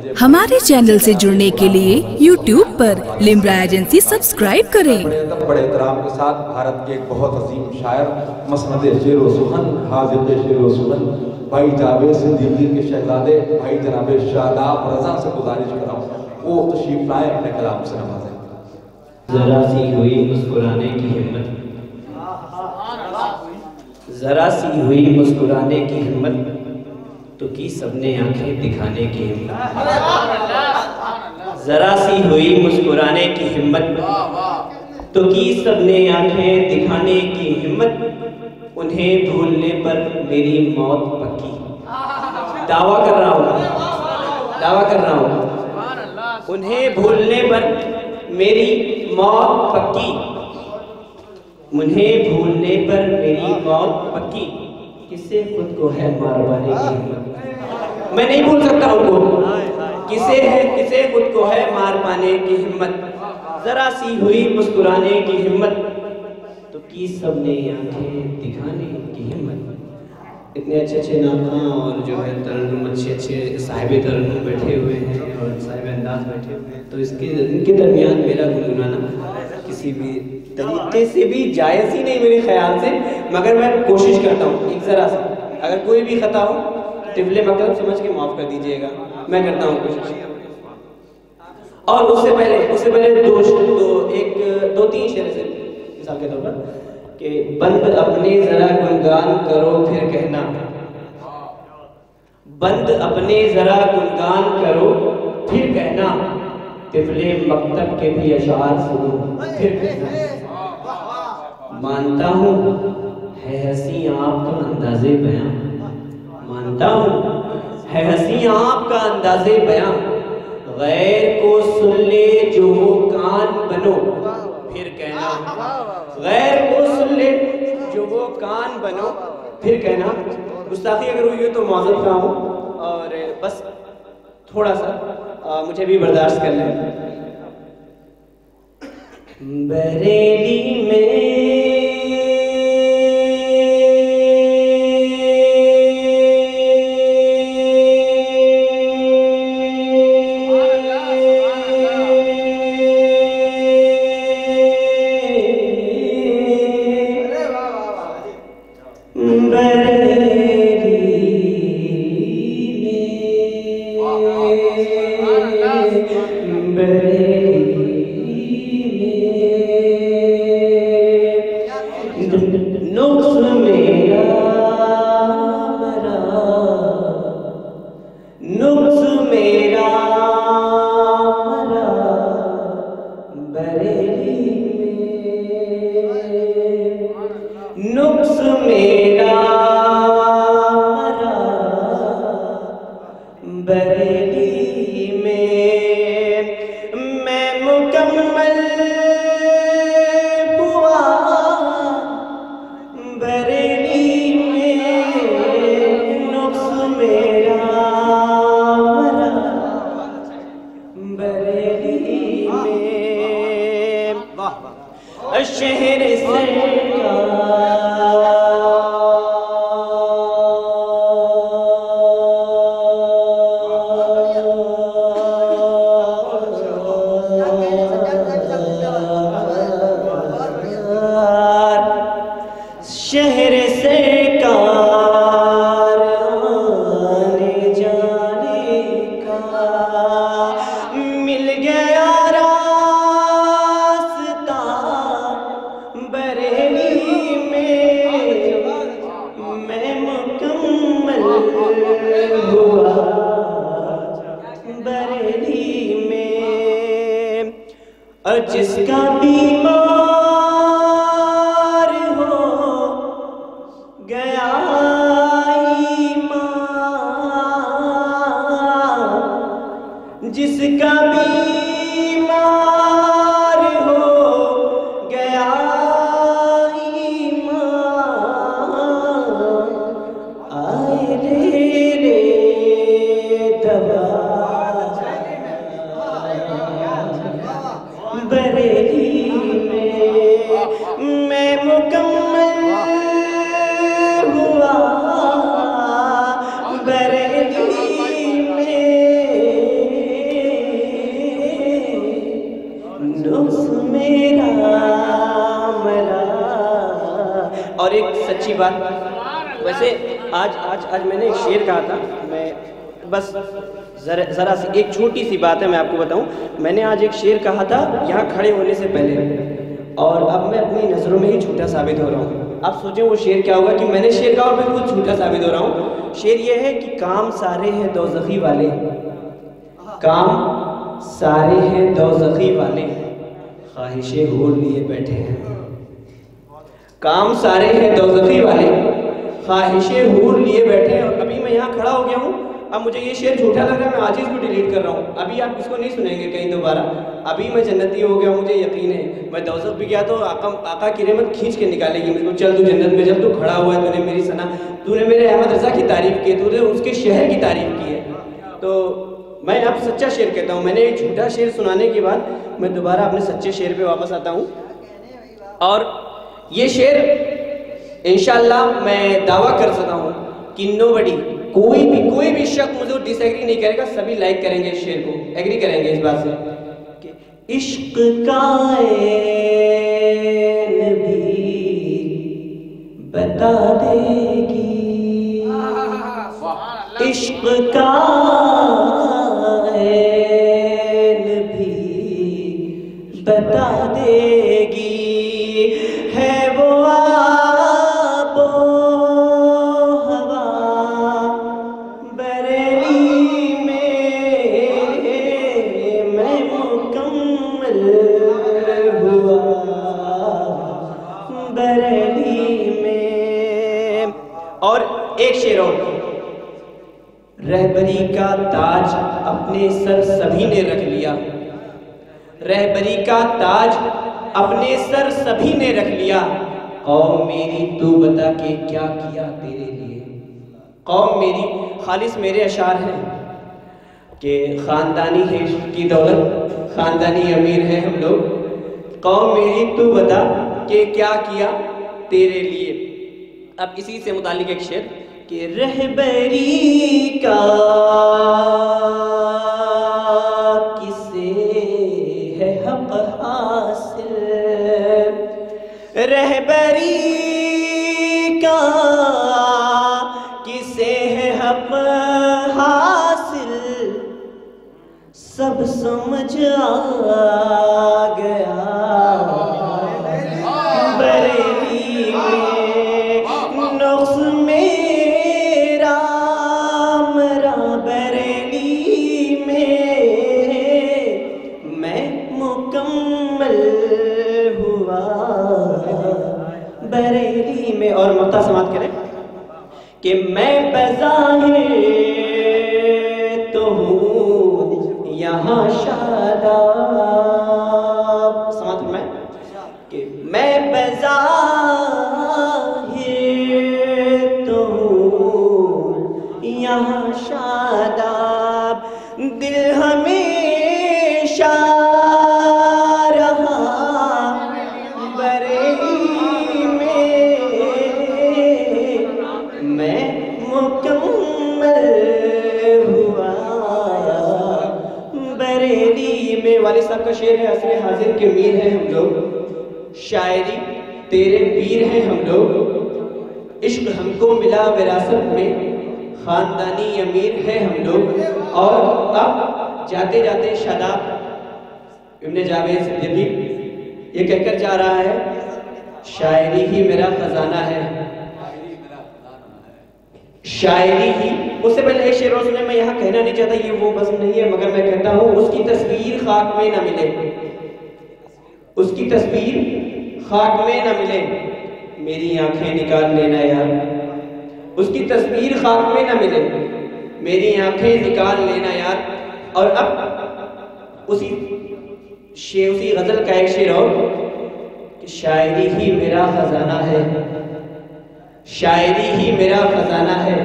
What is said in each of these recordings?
हमारे चैनल से जुड़ने के लिए YouTube पर लिम्रा एजेंसी सब्सक्राइब करें। बड़े एहतराम के साथ भारत के एक बहुत अजीम शायर मसनद शेर व सुखन हाजिर शेर व सुखन भाई जावेद सिद्दीकी के शहजादे भाई जनाब शादाब रजा से गुजारिश कर रहा हूँ वो तशरीफ लाए अपने कलाम से नवाजें। जरा सी हुई मुस्कुराने की हिम्मत, जरा सी हुई मुस्कुराने की हिम्मत तो की सबने आंखें दिखाने की हिम्मत। जरा सी हुई मुस्कुराने की हिम्मत तो की सबने आंखें दिखाने की हिम्मत। उन्हें भूलने पर मेरी मौत पक्की। दावा कर रहा हूँ, दावा कर रहा हूँ, उन्हें भूलने पर मेरी मौत पक्की। उन्हें भूलने पर मेरी मौत पक्की। किसे खुद को है मारवाने की हिम्मत, मैं नहीं भूल सकता उनको। किसे खुद को है मार पाने की हिम्मत। जरा सी हुई मुस्कुराने की हिम्मत तो की सबने आंखें दिखाने की हिम्मत। इतने अच्छे अच्छे नामा और जो है तरन्नुम अच्छे अच्छे साहिब तरन्नुम बैठे हुए हैं और साहिब अंदाज बैठे हुए हैं, तो इनके दरमियान मेरा गुनगुनाना किसी भी तरीके से भी जायज़ ही नहीं मेरे ख्याल से, मगर मैं कोशिश करता हूँ एक ज़रा सा, अगर कोई भी खता हो तिफले मकलम समझ के माफ़ कर दीजिएगा, मैं करता हूँ कोशिश। और उससे पहले दो तीन शेर से मिसाल के तौर पर कि बंद अपने जरा गुणगान करो फिर कहना, बंद अपने जरा गुणगान करो फिर कहना, तिफले मकतब के भी अशार सुनो फिर कहना। मानता हूँ है हंसी आपका अंदाज़े बयां, मानता हूँ है हंसी आपका अंदाज़े बयां। गैर को सुन ले जो वो कान बनो फिर कहना, गैर को सुन ले जो वो कान बनो फिर कहना। गुस्ताखी अगर हुई हो तो माज़रत खा हूँ और बस थोड़ा सा मुझे भी बर्दाश्त कर लें। बरेली में जिसका बीमार हो गया ईमान, जिसका बीमार हो गया ईमान, आए रे दवा बरेली में मैं मुकम्मल हुआ, बरेली में और एक सच्ची बात, वैसे आज मैंने एक शेर कहा था, मैं बस ज़रा सी एक छोटी सी बात है मैं आपको बताऊं। मैंने आज एक शेर कहा था यहाँ खड़े होने से पहले, और अब मैं अपनी नज़रों में ही झूठा साबित हो रहा हूँ। आप सोचें वो शेर क्या होगा कि मैंने शेर कहा और मैं खुद झूठा साबित हो रहा हूँ। शेर ये है कि काम सारे हैं दोज़खी वाले, काम सारे हैं दोज़खी वाले, ख्वाहिशें हूर लिए बैठे हैं। काम सारे हैं दोज़खी वाले, ख्वाहिशें हूर लिए बैठे हैं। और अभी मैं यहाँ खड़ा हो गया हूँ, अब मुझे ये शेर झूठा लग रहा है, मैं आज ही इसको डिलीट कर रहा हूँ। अभी आप इसको नहीं सुनेंगे कहीं दोबारा। अभी मैं जन्नती हो गया, मुझे यकीन है। मैं दोज़ख भी गया तो आका की रहमत खींच के निकालेगी मुझको, चल तू जन्नत में, जब तू खड़ा हुआ है, तूने मेरी सना, तूने मेरे अहमद रज़ा की तारीफ़ की है, तूने उसके शहर की तारीफ़ की है। तो मैं अब सच्चा शेर कहता हूँ। मैंने एक झूठा शेर सुनाने के बाद मैं दोबारा अपने सच्चे शेर पे वापस आता हूँ। और ये शेर इंशाअल्लाह मैं दावा कर सकता हूँ कि नोबडी, कोई भी शख्स मुझे डिसएग्री नहीं करेगा, सभी लाइक करेंगे इस शेर को, एग्री करेंगे इस बात से कि इश्क का ऐन भी बता देगी, इश्क का ऐन भी बता देगी, है वो आबो हवा बरेली में, मैं मुकम्मल हुआ बरेली में। और एक शेर और, रहबरी का ताज अपने सर सभी ने रख लिया, रहबरी का ताज अपने सर सभी ने रख लिया, कौम मेरी तू बता के क्या किया तेरे लिए। कौम मेरी, खालिस मेरे अशार हैं कि ख़ानदानी है की दौलत, ख़ानदानी अमीर है हम लोग, कौम मेरी तू बता के क्या किया तेरे लिए। अब इसी से मुतालिक एक शेर कि रहबरी का किसे है हक हासिल, रहबरी का किसे है हक हासिल, सब समझ आ गया बरेली में, नुक्स मेरा मरा बरेली में, मैं मुकम्मल हुआ बरेली में। और मक्ता समाप्त करें कि मैं बज़ाहिर तो हूँ यहाँ शादाब, समाप्त में कि मैं बज़ाहिर तो हूँ यहाँ शादाब, दिल हमेशा रहा बरेली में, मैं मुकम्मल हुआ बरेली में। वालिद साहब का शेर है, असरे हाजिर के मीर हैं हम लोग, शायरी तेरे पीर हैं हम लोग, इश्क हमको मिला विरासत में, खानदानी अमीर है हम लोग। और अब जाते जाते शादाब इब्ने जावेद सिद्दीकी ये कहकर जा रहा है, शायरी ही मेरा खजाना है, शायरी ही। उससे पहले एक शेर सुने, मैं यहाँ कहना नहीं चाहता, ये वो बज़्म नहीं है, मगर मैं कहता हूँ उसकी तस्वीर खाक में ना मिले, उसकी तस्वीर खाक में ना मिले, मेरी आंखें निकाल लेना यार, उसकी तस्वीर खाक में ना मिले, मेरी आंखें निकाल लेना यार। और अब उसी गजल का एक शेर और कि शायरी ही मेरा खजाना है, शायरी ही मेरा खजाना है,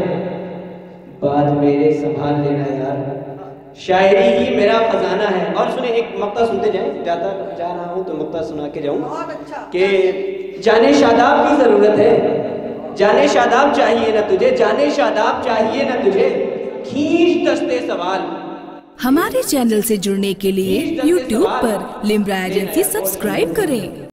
बात मेरे संभाल लेना यार, शायरी ही मेरा खजाना है। और सुने एक मक्ता सुनते जाएं, जाता जा रहा हूँ तो मक्ता सुना के जाऊँ कि जाने शादाब की जरूरत है, जाने शादाब चाहिए ना तुझे, जाने शादाब चाहिए ना तुझे, खींच दस्ते सवाल। हमारे चैनल से जुड़ने के लिए YouTube पर लिम्रा एजेंसी सब्सक्राइब करें।